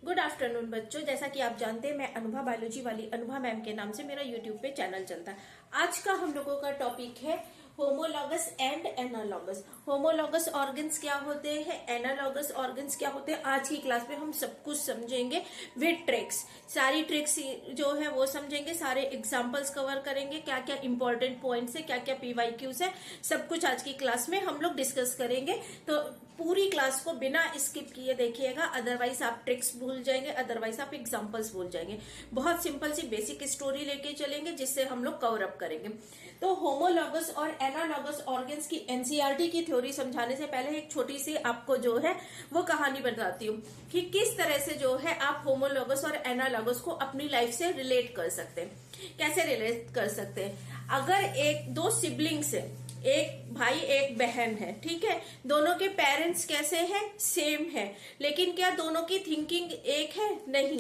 Good afternoon बच्चों। जैसा कि आप जानते हैं मैं अनुभा बायोलॉजी वाली अनुभा मैम के नाम से मेरा यूट्यूब पे चैनल चलता है। आज का हम लोगों का टॉपिक है homologous and analogous. Homologous organs क्या होते हैं, एनालॉगस ऑर्गन्स क्या होते हैं, आज की क्लास में हम सब कुछ समझेंगे विद ट्रिक्स। सारी ट्रिक्स जो है वो समझेंगे, सारे एग्जांपल्स कवर करेंगे, क्या क्या इंपॉर्टेंट पॉइंट्स है, क्या क्या पीवाईक्यूज है, सब कुछ आज की क्लास में हम लोग डिस्कस करेंगे। तो पूरी क्लास को बिना स्किप किए देखिएगा, अदरवाइज आप ट्रिक्स भूल जाएंगे, अदरवाइज आप एग्जांपल्स भूल जाएंगे। बहुत सिंपल सी बेसिक स्टोरी लेके चलेंगे जिससे हम लोग कवर अप करेंगे। तो होमोलॉगस और एनालॉगस ऑर्गन्स की एनसीईआरटी की थ्योरी समझाने से पहले एक छोटी सी आपको जो है वो कहानी बताती हूँ कि किस तरह से जो है आप होमोलॉगस और एनालॉगस को अपनी लाइफ से रिलेट कर सकते हैं। कैसे रिलेट कर सकते हैं? अगर दो सिबलिंग्स है, एक भाई एक बहन है, ठीक है, दोनों के पेरेंट्स कैसे हैं? सेम है, लेकिन क्या दोनों की थिंकिंग एक है? नहीं।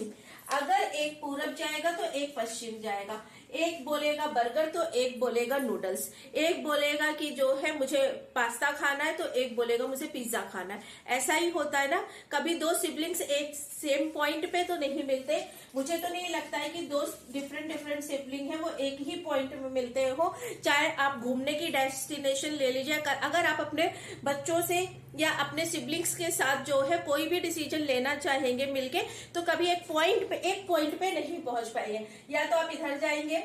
अगर एक पूरब जाएगा तो एक पश्चिम जाएगा, एक बोलेगा बर्गर तो एक बोलेगा नूडल्स, एक बोलेगा कि जो है मुझे पास्ता खाना है तो एक बोलेगा मुझे पिज्जा खाना है। ऐसा ही होता है ना, कभी दो सिबलिंग्स एक सेम पॉइंट पे तो नहीं मिलते। मुझे तो नहीं लगता है कि दो डिफरेंट सिबलिंग है वो एक ही पॉइंट में मिलते हो। चाहे आप घूमने की डेस्टिनेशन ले लीजिए, अगर आप अपने बच्चों से या अपने सिबलिंग्स के साथ जो है कोई भी डिसीजन लेना चाहेंगे मिलके, तो कभी एक पॉइंट पे नहीं पहुंच पाएंगे। या तो आप इधर जाएंगे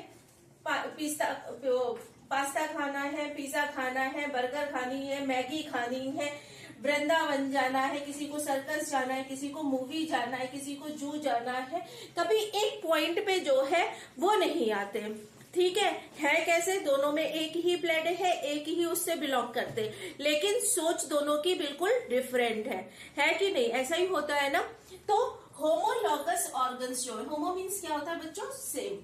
पास्ता खाना है, पिज्जा खाना है, बर्गर खानी है, मैगी खानी है, वृंदावन जाना है, किसी को सर्कस जाना है, किसी को मूवी जाना है, किसी को जू जाना है, कभी एक पॉइंट पे जो है वो नहीं आते। ठीक है कैसे? दोनों में एक ही ब्लड है, एक ही उससे बिलोंग करते, लेकिन सोच दोनों की बिल्कुल डिफरेंट है कि नहीं? ऐसा ही होता है ना। तो होमोलॉगस ऑर्गन्स जो है, होमो मीन्स क्या होता है बच्चों? सेम,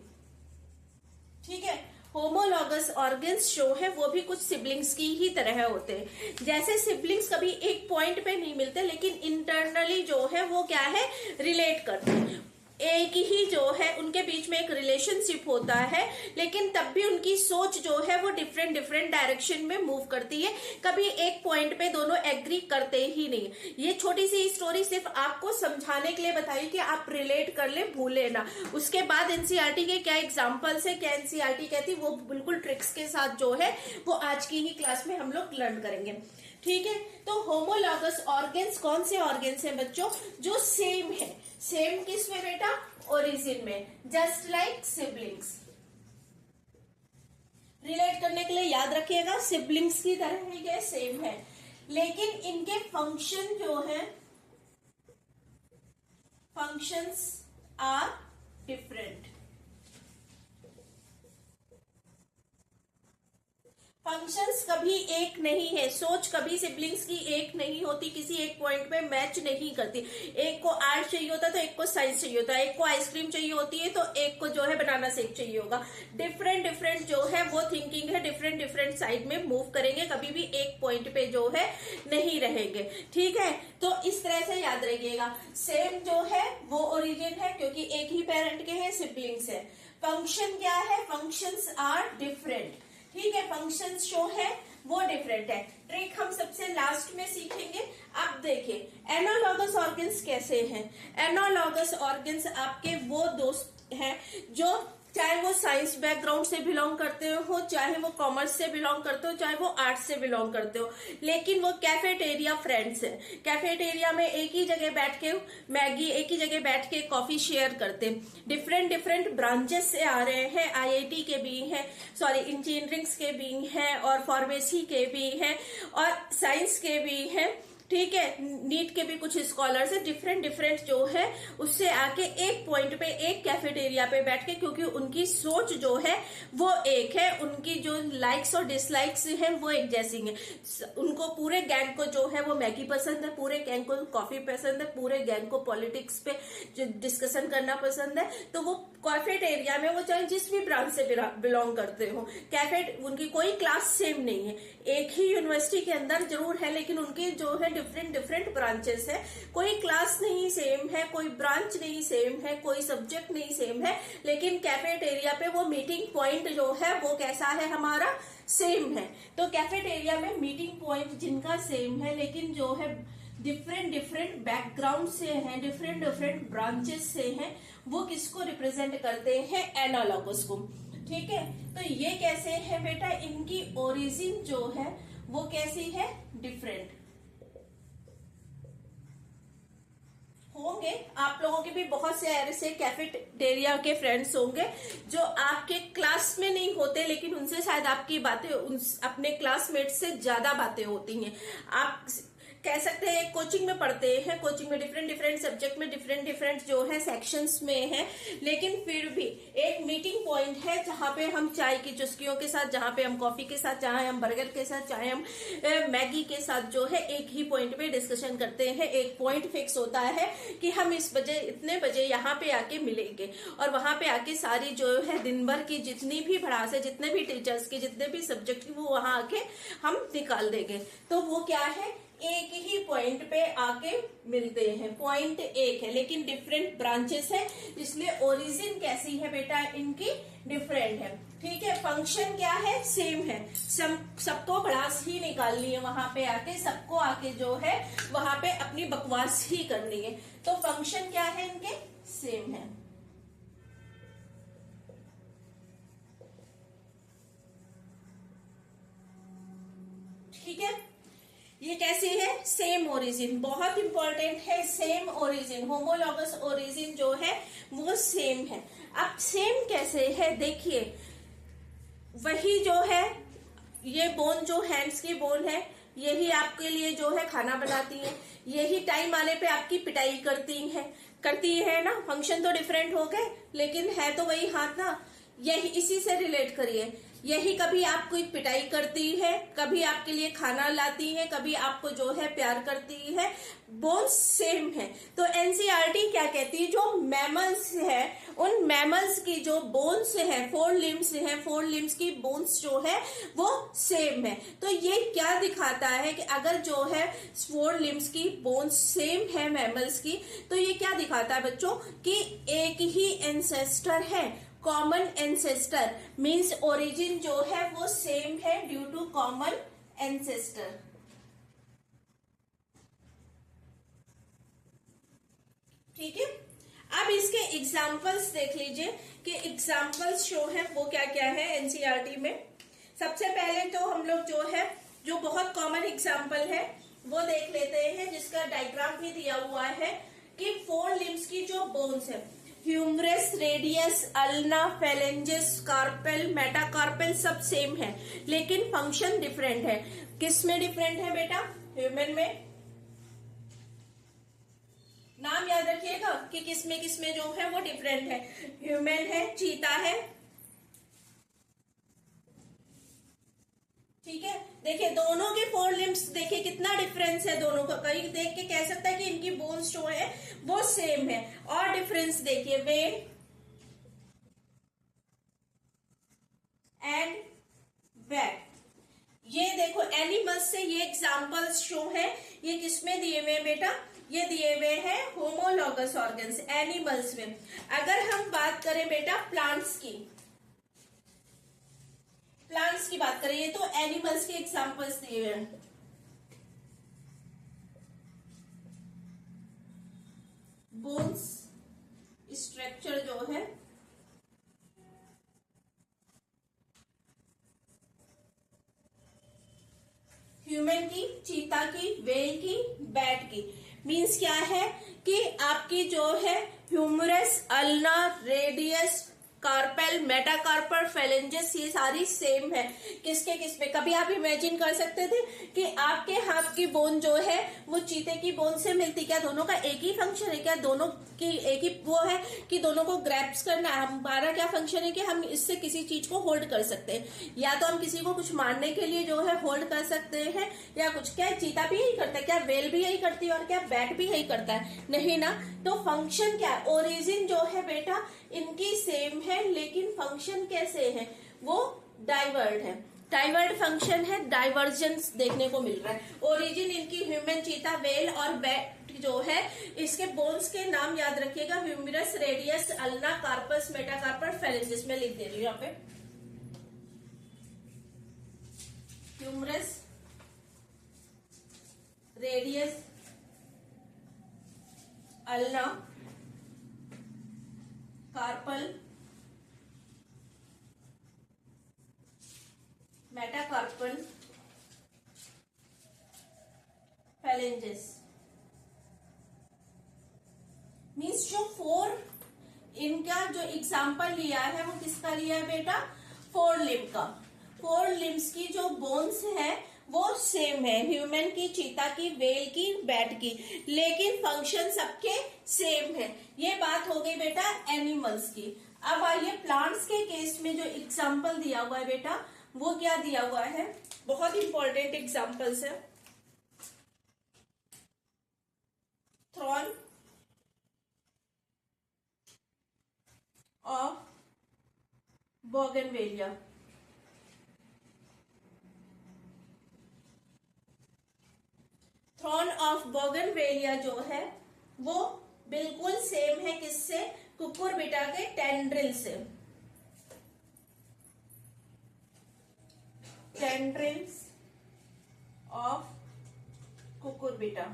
ठीक है। होमोलॉगस ऑर्गन्स जो है वो भी कुछ सिबलिंग्स की ही तरह होते हैं। जैसे सिबलिंग्स कभी एक पॉइंट पे नहीं मिलते, लेकिन इंटरनली जो है वो क्या है? रिलेट करते हैं। एक ही जो है उनके बीच में एक रिलेशनशिप होता है, लेकिन तब भी उनकी सोच जो है वो डिफरेंट डायरेक्शन में मूव करती है। कभी एक पॉइंट पे दोनों एग्री करते ही नहीं। ये छोटी सी स्टोरी सिर्फ आपको समझाने के लिए बताई कि आप रिलेट कर ले, भूले ना। उसके बाद एनसीईआरटी के क्या एग्जाम्पल्स है, क्या एनसीईआरटी कहती, वो बिल्कुल ट्रिक्स के साथ जो है वो आज की ही क्लास में हम लोग लर्न करेंगे। ठीक है। तो होमोलॉगस ऑर्गन्स कौन से ऑर्गन्स हैं बच्चों? जो सेम है। सेम किस में बेटा? ओरिजिन में, जस्ट लाइक सिबलिंग्स। रिलेट करने के लिए याद रखिएगा सिबलिंग्स की तरह ही है, सेम है, लेकिन इनके फंक्शन जो है, फंक्शंस आर डिफरेंट। फंक्शंस कभी एक नहीं है, सोच कभी सिबलिंग्स की एक नहीं होती, किसी एक पॉइंट पे मैच नहीं करती। एक को आर्ट चाहिए होता है तो एक को साइंस चाहिए होता है, एक को आइसक्रीम चाहिए होती है तो एक को जो है बनाना शेक चाहिए होगा। डिफरेंट जो है वो थिंकिंग है, डिफरेंट साइड में मूव करेंगे, कभी भी एक पॉइंट पे जो है नहीं रहेंगे। ठीक है। तो इस तरह से याद रखिएगा, सेम जो है वो ओरिजिन है क्योंकि एक ही पेरेंट के हैं, सिबलिंग्स है। फंक्शन क्या है? Functions are different. ठीक है, फंक्शंस जो है वो डिफरेंट है। ट्रिक हम सबसे लास्ट में सीखेंगे। अब देखिए एनालॉगस ऑर्गन्स कैसे हैं। एनालॉगस ऑर्गन्स आपके वो दोस्त हैं जो चाहे वो साइंस बैकग्राउंड से बिलोंग करते हो, चाहे वो कॉमर्स से बिलोंग करते हो, चाहे वो आर्ट्स से बिलोंग करते हो, लेकिन वो कैफेटेरिया फ्रेंड्स हैं। कैफेटेरिया में एक ही जगह बैठ के मैगी, एक ही जगह बैठ के कॉफी शेयर करते हैं। डिफरेंट ब्रांचेस से आ रहे हैं, आईआईटी के भी हैं, सॉरी इंजीनियरिंग्स के भी हैं, और फार्मेसी के भी हैं, और साइंस के भी हैं। ठीक है, नीट के भी कुछ स्कॉलर्स है, डिफरेंट जो है उससे आके एक पॉइंट पे, एक कैफेटेरिया पे बैठ के, क्योंकि उनकी सोच जो है वो एक है, उनकी जो लाइक्स और डिसलाइक्स हैं वो एक जैसी हैं। उनको पूरे गैंग को जो है वो मैगी पसंद है, पूरे गैंग को कॉफी पसंद है, पूरे गैंग को पॉलिटिक्स पे डिस्कशन करना पसंद है। तो वो कैफेटेरिया में, वो चाहे जिस भी ब्रांच से बिलोंग करते हो, उनकी कोई क्लास सेम नहीं है, एक ही यूनिवर्सिटी के अंदर जरूर है, लेकिन उनकी जो है डिफरेंट ब्रांचेस है। कोई क्लास नहीं सेम है, कोई ब्रांच नहीं सेम है, कोई सब्जेक्ट नहीं सेम है, लेकिन कैफेटेरिया पे वो मीटिंग पॉइंट जो है वो कैसा है? हमारा सेम है। तो कैफेटेरिया में मीटिंग पॉइंट जिनका सेम है, लेकिन जो है डिफरेंट डिफरेंट बैकग्राउंड से हैं, डिफरेंट डिफरेंट ब्रांचेस से हैं, वो किसको रिप्रेजेंट करते हैं? एनालॉगस को। ठीक है, तो ये कैसे है बेटा? इनकी ओरिजिन जो है वो कैसी है? डिफरेंट होंगे। आप लोगों के भी बहुत से ऐसे कैफेटेरिया के फ्रेंड्स होंगे जो आपके क्लास में नहीं होते, लेकिन उनसे शायद आपकी बातें अपने क्लासमेट से ज्यादा बातें होती हैं। आप कह सकते हैं कोचिंग में पढ़ते हैं, कोचिंग में डिफरेंट डिफरेंट सब्जेक्ट में डिफरेंट डिफरेंट जो है सेक्शंस में है, लेकिन फिर भी एक मीटिंग पॉइंट है जहां पे हम चाय की चुस्कियों के साथ, जहां पे हम कॉफी के साथ, चाहे हम बर्गर के साथ, चाहे हम मैगी के साथ जो है एक ही पॉइंट पे डिस्कशन करते हैं। एक पॉइंट फिक्स होता है कि हम इस बजे इतने बजे यहाँ पे आके मिलेंगे, और वहां पे आके सारी जो है दिन भर की जितनी भी भड़ास है, जितने भी टीचर्स के जितने भी सब्जेक्ट की, वो वहां आके हम निकाल देंगे। तो वो क्या है? एक ही पॉइंट पे आके मिलते हैं। पॉइंट एक है लेकिन डिफरेंट ब्रांचेस है, इसलिए ओरिजिन कैसी है बेटा? इनकी डिफरेंट है। ठीक है, फंक्शन क्या है? सेम है। सबको भड़ास ही निकालनी है, वहां पे आके सबको आके जो है वहां पे अपनी बकवास ही करनी है। तो फंक्शन क्या है इनके? सेम है। ठीक है, ये कैसे है? Same origin. बहुत इंपॉर्टेंट है, सेम ओरिजिन। होमोलॉगस ओरिजिन जो है वो सेम है। अब सेम कैसे है? देखिए, वही जो है, ये बोन जो हैंड्स की बोन है, यही आपके लिए जो है खाना बनाती है, यही टाइम आने पे आपकी पिटाई करती है ना। फंक्शन तो डिफरेंट हो गए, लेकिन है तो वही हाथ ना। यही इसी से रिलेट करिए। यही कभी आपको पिटाई करती है, कभी आपके लिए खाना लाती है, कभी आपको जो है प्यार करती है। बोन्स सेम है। तो एनसीईआरटी क्या कहती है? जो मैमल्स है, उन मैमल्स की जो बोन्स है, 4 लिम्स है, 4 लिम्स की बोन्स जो है वो सेम है। तो ये क्या दिखाता है कि अगर जो है 4 लिम्स की बोन्स सेम है मैमल्स की, तो ये क्या दिखाता है बच्चों? कि एक ही एंसेस्टर है। कॉमन एंसेस्टर मीन्स ओरिजिन जो है वो सेम है ड्यू टू कॉमन एंसेस्टर। ठीक है, अब इसके एग्जाम्पल्स देख लीजिए कि एग्जाम्पल्स जो है वो क्या क्या है एनसीईआरटी में। सबसे पहले तो हम लोग जो है, जो बहुत कॉमन एग्जाम्पल है वो देख लेते हैं, जिसका डायग्राम भी दिया हुआ है कि 4 लिम्स की जो बोन्स है, humerus, radius, ulna, phalanges, carpal, metacarpal, सब सेम है, लेकिन फंक्शन डिफरेंट है। किस में डिफरेंट है बेटा? ह्यूमन में। नाम याद रखिएगा कि किसमें जो है वो डिफरेंट है। ह्यूमन है, चीता है। ठीक है, देखिए दोनों के 4 लिम्स देखिए कितना डिफरेंस है दोनों का। कहीं देख के कह सकता है कि इनकी बोन्स जो है वो सेम है। और डिफरेंस देखिए, वेन एंड बैक। ये देखो एनिमल्स से ये एग्जांपल्स जो है ये किसमें दिए हुए हैं बेटा? ये दिए हुए हैं होमोलॉगस ऑर्गन्स, एनिमल्स में। अगर हम बात करें बेटा प्लांट्स की बात करें, ये तो एनिमल्स के एग्जांपल्स दिए हुए हैं। बोन्स स्ट्रक्चर जो है, ह्यूमन की, चीता की, व्हेल की, बैट की। मीन्स क्या है कि आपकी जो है humerus, ulna, radius, carpal, metacarpal, phalanges, ये सारी सेम है। किसमें? कभी आप इमेजिन कर सकते थे कि आपके हाथ की बोन जो है वो चीते की बोन से मिलती? क्या दोनों का एक ही फंक्शन है? क्या दोनों की एक ही वो है कि दोनों को ग्रैप्स करना है? हमारा क्या फंक्शन है कि हम इससे किसी चीज को होल्ड कर सकते हैं, या तो हम किसी को कुछ मारने के लिए जो है होल्ड कर सकते हैं, या कुछ। क्या चीता भी यही करता है? क्या वेल भी यही करती है? और क्या बैट भी यही करता है? नहीं ना। तो फंक्शन क्या है? ओरिजिन जो है बेटा इनकी सेम है, लेकिन फंक्शन कैसे है? वो डाइवर्ड है। डाइवर्ड फंक्शन है, डाइवर्जेंस देखने को मिल रहा है। ओरिजिन इनकी ह्यूमन, चीता, वेल और बैट जो है, इसके बोन्स के नाम याद रखिएगा, humerus, radius, ulna, carpus, metacarpal, phalanges. में लिख दे रही हूँ यहाँ पे, humerus, radius, ulna, carpal, metacarpal, phalanges. Means जो 4 इनका जो एग्जाम्पल लिया है वो किसका लिया है बेटा? 4 लिम्ब का। 4 लिम्ब्स की जो बोन्स है वो सेम है, ह्यूमन की, चीता की, वेल की, बैट की, लेकिन फंक्शन सबके सेम है। ये बात हो गई बेटा एनिमल्स की। अब आइए प्लांट्स के केस में जो एग्जाम्पल दिया हुआ है बेटा, वो क्या दिया हुआ है? बहुत इंपॉर्टेंट एग्जाम्पल्स है। Thrown of bougainvillea, thrown of bougainvillea जो है वो बिल्कुल सेम है किससे? कुकुरबिटा के टेंड्रिल से। Tendrils of Cucurbita.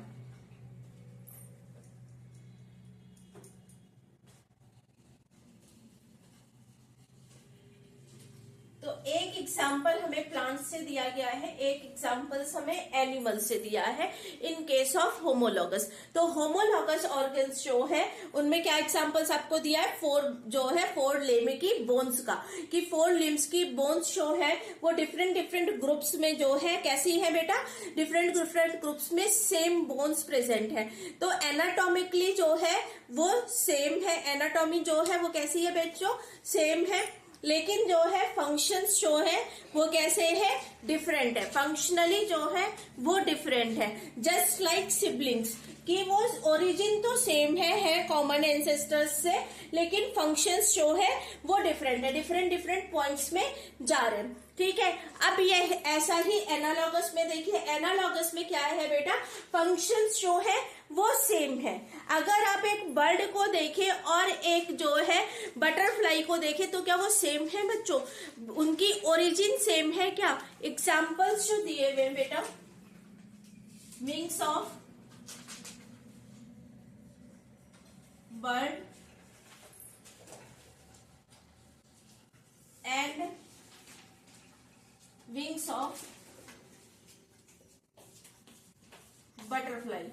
तो एक एग्जाम्पल हमें प्लांट से दिया गया है, एक एग्जाम्पल्स हमें एनिमल से दिया है इन केस ऑफ होमोलॉगस। तो होमोलॉगस ऑर्गन्स जो है उनमें क्या एग्जाम्पल्स आपको दिया है? 4 लिम्ब की बोन्स का, कि 4 लिम्ब्स की बोन्स जो है वो डिफरेंट ग्रुप्स में जो है कैसी है बेटा? डिफरेंट ग्रुप्स में सेम बोन्स प्रेजेंट है। तो एनाटॉमिकली जो है वो सेम है, एनाटॉमी जो है वो कैसी है बेटो? सेम है, लेकिन जो है फंक्शंस जो है वो कैसे है? डिफरेंट है। फंक्शनली जो है वो डिफरेंट है। जस्ट लाइक सिबलिंग्स कि वो ओरिजिन तो सेम है कॉमन एंसेस्टर्स से, लेकिन फंक्शंस जो है वो डिफरेंट है, डिफरेंट पॉइंट्स में जा रहे हैं। ठीक है। अब ये ऐसा ही एनालॉगस में देखिए, एनालॉगस में क्या है बेटा? फंक्शंस जो है वो सेम है। अगर आप एक बर्ड को देखें और एक जो है बटरफ्लाई को देखें तो क्या वो सेम है बच्चों? उनकी ओरिजिन सेम है क्या? एग्जाम्पल्स जो दिए हुए बेटा, wings of bird and wings of butterfly.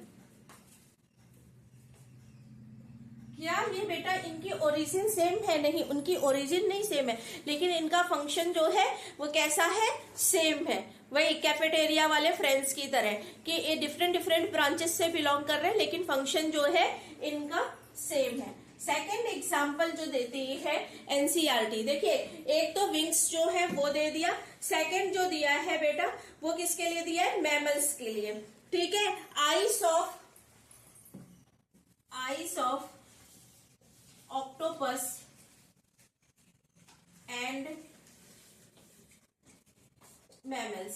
क्या ये बेटा इनकी ओरिजिन सेम है? नहीं, उनकी ओरिजिन नहीं सेम है, लेकिन इनका फंक्शन जो है वो कैसा है? सेम है। वही कैफेटेरिया वाले फ्रेंड्स की तरह कि ये डिफरेंट ब्रांचेस से बिलोंग कर रहे हैं, लेकिन फंक्शन जो है इनका सेम है। सेकेंड एग्जाम्पल जो देती है एनसीईआरटी, देखिए एक तो विंग्स जो है वो दे दिया, सेकेंड जो दिया है बेटा वो किसके लिए दिया है? मैमल्स के लिए। ठीक है। Eyes of octopus and mammals.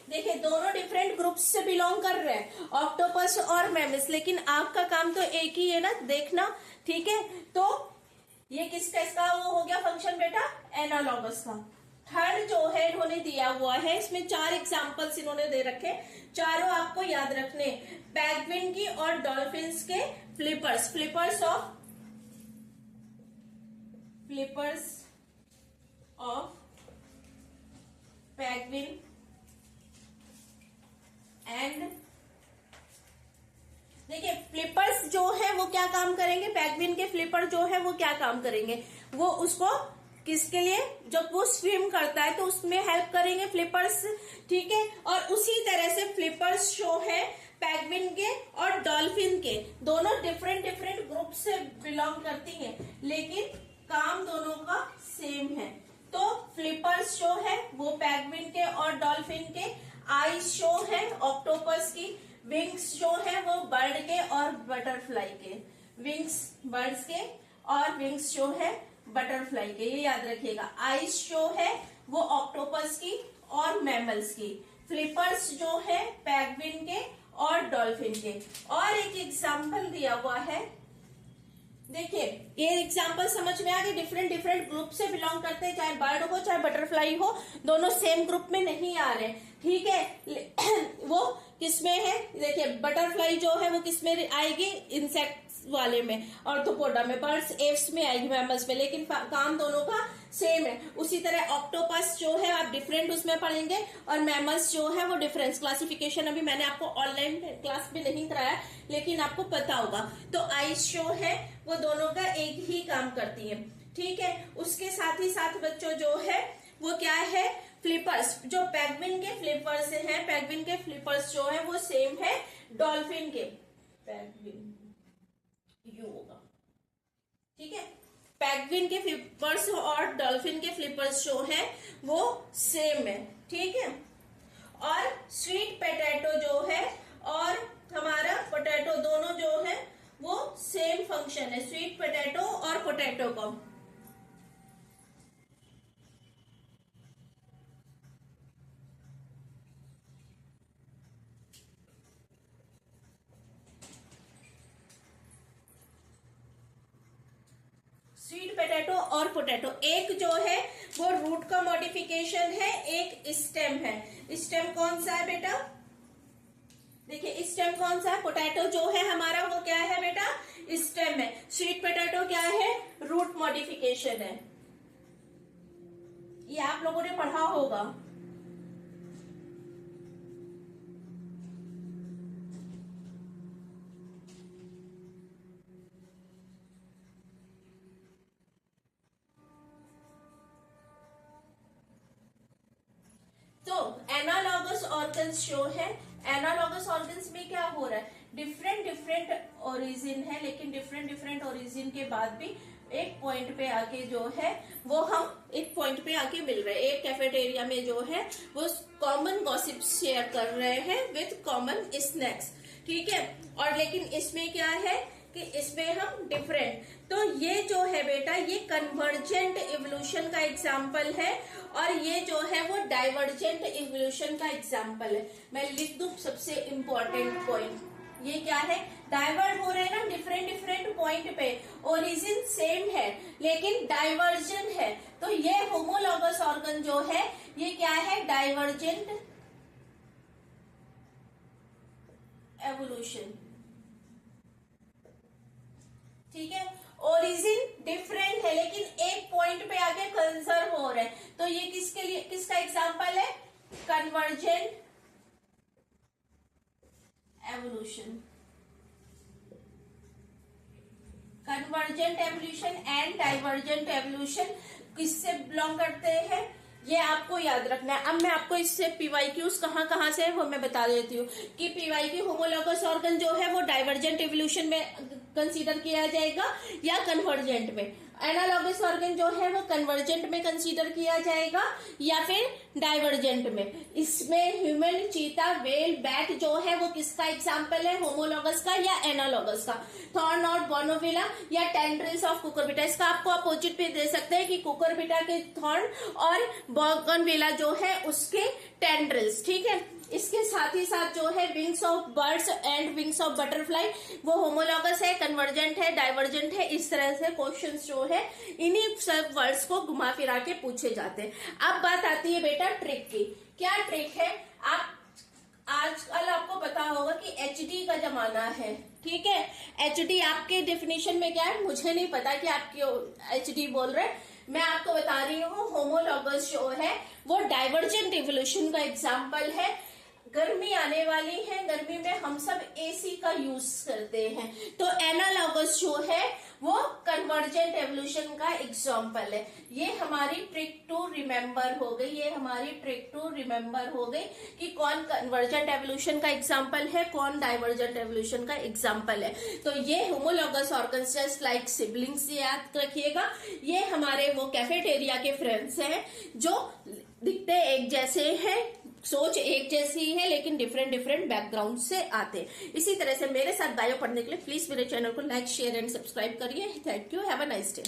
देखिए दोनों डिफरेंट ग्रुप्स से बिलोंग कर रहे हैं, ऑक्टोपस और मैमल्स, लेकिन आपका काम तो एक ही है ना, देखना। ठीक है। तो ये किसका इसका वो हो गया फंक्शन बेटा? एनालॉगस का। थर्ड जो है इन्होंने दिया हुआ है, इसमें 4 एग्जाम्पल्स इन्होंने दे रखे, चारों आपको याद रखने। पेंगुइन की और डॉल्फिन्स के flippers, flippers of penguin and, देखिए फ्लिपर्स जो है वो क्या काम करेंगे? पेंगुइन के फ्लिपर जो है वो क्या काम करेंगे? वो उसको किसके लिए? जब वो स्विम करता है तो उसमें हेल्प करेंगे फ्लिपर्स। ठीक है। और उसी तरह से फ्लिपर्स जो है पेंगुइन के और डॉल्फिन के, दोनों डिफरेंट ग्रुप से बिलोंग करती हैं, लेकिन काम दोनों का सेम है। तो फ्लिपर्स जो है वो पेंगुइन के और डॉल्फिन के, आईज जो है ऑक्टोपस की, विंग्स जो है वो बर्ड के और बटरफ्लाई के, विंग्स बर्ड्स के और विंग्स जो है बटरफ्लाई के, ये याद रखिएगा। आईज जो है वो ऑक्टोपस की और मैमल्स की, फ्लिपर्स जो है पेंगुइन के और डॉल्फिन के। और एक एग्जाम्पल दिया हुआ है देखिए ये एग्जांपल समझ में आ गए, डिफरेंट डिफरेंट ग्रुप से बिलोंग करते हैं, चाहे बर्ड हो चाहे बटरफ्लाई हो, दोनों सेम ग्रुप में नहीं आ रहे, ठीक है। वो किसमें है, देखिए बटरफ्लाई जो है वो किसमें आएगी, इंसेक्ट वाले में, ऑर्थोपोडा में, बर्ड्स एव्स में आएगी, मैमल्स में, लेकिन काम दोनों का सेम है। उसी तरह ऑक्टोपस जो है आप डिफरेंट उसमें पढ़ेंगे, और मैमल्स जो है वो डिफरेंस क्लासिफिकेशन अभी मैंने आपको ऑनलाइन क्लास में नहीं कराया, लेकिन आपको पता होगा। तो आइस जो है वो दोनों का एक ही काम करती है, ठीक है। उसके साथ ही साथ बच्चों जो है वो क्या है, फ्लिपर्स, जो पेंगुइन के फ्लिपर्स हैं, पेंगुइन के फ्लिपर्स जो है वो सेम है डॉल्फिन के, पेंगुइन यू होगा, ठीक है। पेंगुइन के फ्लिपर्स और डॉल्फिन के फ्लिपर्स जो है वो सेम है, ठीक है। और स्वीट पोटैटो जो है और हमारा पोटैटो दोनों जो है वो सेम फंक्शन है, स्वीट पोटैटो और पोटैटो का। स्वीट पोटैटो और पोटैटो, एक जो है वो रूट का मॉडिफिकेशन है, एक स्टेम है। स्टेम कौन सा है बेटा, देखिए स्टेम कौन सा है, पोटैटो जो है हमारा वो क्या है बेटा, स्टेम है। स्वीट पोटैटो क्या है, रूट मॉडिफिकेशन है, ये आप लोगों ने पढ़ा होगा। तो एनालॉगस ऑर्गन्स जो है, एनालॉगस ऑर्गन्स में क्या हो रहा है, डिफरेंट डिफरेंट ओरिजिन है, लेकिन डिफरेंट डिफरेंट ओरिजिन के बाद भी एक पॉइंट पे आके जो है वो हम एक पॉइंट पे आके मिल रहे हैं, एक कैफेटेरिया में जो है वो कॉमन गॉसिप शेयर कर रहे हैं विद कॉमन स्नैक्स, ठीक है। और लेकिन इसमें क्या है कि इसमें हम डिफरेंट, तो ये जो है बेटा ये कन्वर्जेंट इवोल्यूशन का एग्जाम्पल है, और ये जो है वो डाइवर्जेंट इवोल्यूशन का एग्जाम्पल है। मैं लिख दूं सबसे इंपॉर्टेंट पॉइंट, ये क्या है, डाइवर्ट हो रहे हैं ना डिफरेंट डिफरेंट पॉइंट पे, ओरिजिन सेम है लेकिन डाइवर्जन है, तो ये होमोलॉगस ऑर्गन जो है ये क्या है, डाइवर्जेंट एवोल्यूशन, ठीक है। ओरिजिन डिफरेंट है लेकिन एक पॉइंट पे आके कंजर्व हो रहे हैं, तो ये किसके लिए, किसका एग्जांपल है, convergent evolution, convergent evolution and divergent evolution किससे बिलोंग करते हैं, ये आपको याद रखना है। अब मैं आपको इससे पीवाईक्यूज कहाँ से है वो मैं बता देती हूँ कि पीवाईक्यू होमोलॉगस ऑर्गन जो है वो डाइवर्जेंट एवोल्यूशन में कंसीडर किया जाएगा या कन्वर्जेंट में, एनालॉगस ऑर्गन जो है वो कन्वर्जेंट में कंसीडर किया जाएगा या फिर डाइवर्जेंट में। इसमें ह्यूमन, चीता, वेल, बैट जो है वो किसका एग्जाम्पल है, होमोलॉगस का या एनालॉगस का, थॉर्न और बोनोविला या टेंड्रिल्स ऑफ कुकुरबिटा। इसका आपको अपोजिट पे दे सकते हैं कि कुकुरबिटा के थॉर्न और बोगनविला जो है उसके टेंड्रिल्स, ठीक है। इसके साथ ही साथ जो है wings of birds and wings of butterfly वो होमोलॉगस है, कन्वर्जेंट है, डाइवर्जेंट है। इस तरह से क्वेश्चंस जो है इन्हीं सब वर्ड्स को घुमा फिरा के पूछे जाते हैं। अब बात आती है बेटा ट्रिक की, क्या ट्रिक है, आप आजकल आपको पता होगा कि एचडी का जमाना है, ठीक है। एचडी आपके डेफिनेशन में क्या है मुझे नहीं पता कि आप क्यों एचडी बोल रहे हैं, मैं आपको बता रही हूँ होमोलॉगस जो है वो डाइवर्जेंट इवोल्यूशन का एग्जाम्पल है। गर्मी आने वाली है, गर्मी में हम सब एसी का यूज करते हैं, तो एनालॉगस जो है वो कन्वर्जेंट एवोल्यूशन का एग्जाम्पल है। ये हमारी ट्रिक टू रिमेम्बर हो गई, ये हमारी ट्रिक टू रिमेम्बर हो गई कि कौन कन्वर्जेंट एवोल्यूशन का एग्जाम्पल है, कौन डाइवर्जेंट एवोल्यूशन का एग्जाम्पल है। तो ये homologous organs just like siblings याद रखिएगा, ये हमारे वो कैफेटेरिया के फ्रेंड्स हैं जो दिखते एक जैसे हैं, सोच एक जैसी है लेकिन डिफरेंट डिफरेंट बैकग्राउंड से आते हैं। इसी तरह से मेरे साथ बायो पढ़ने के लिए प्लीज मेरे चैनल को लाइक, शेयर एंड सब्सक्राइब करिए। Thank you, have a nice day.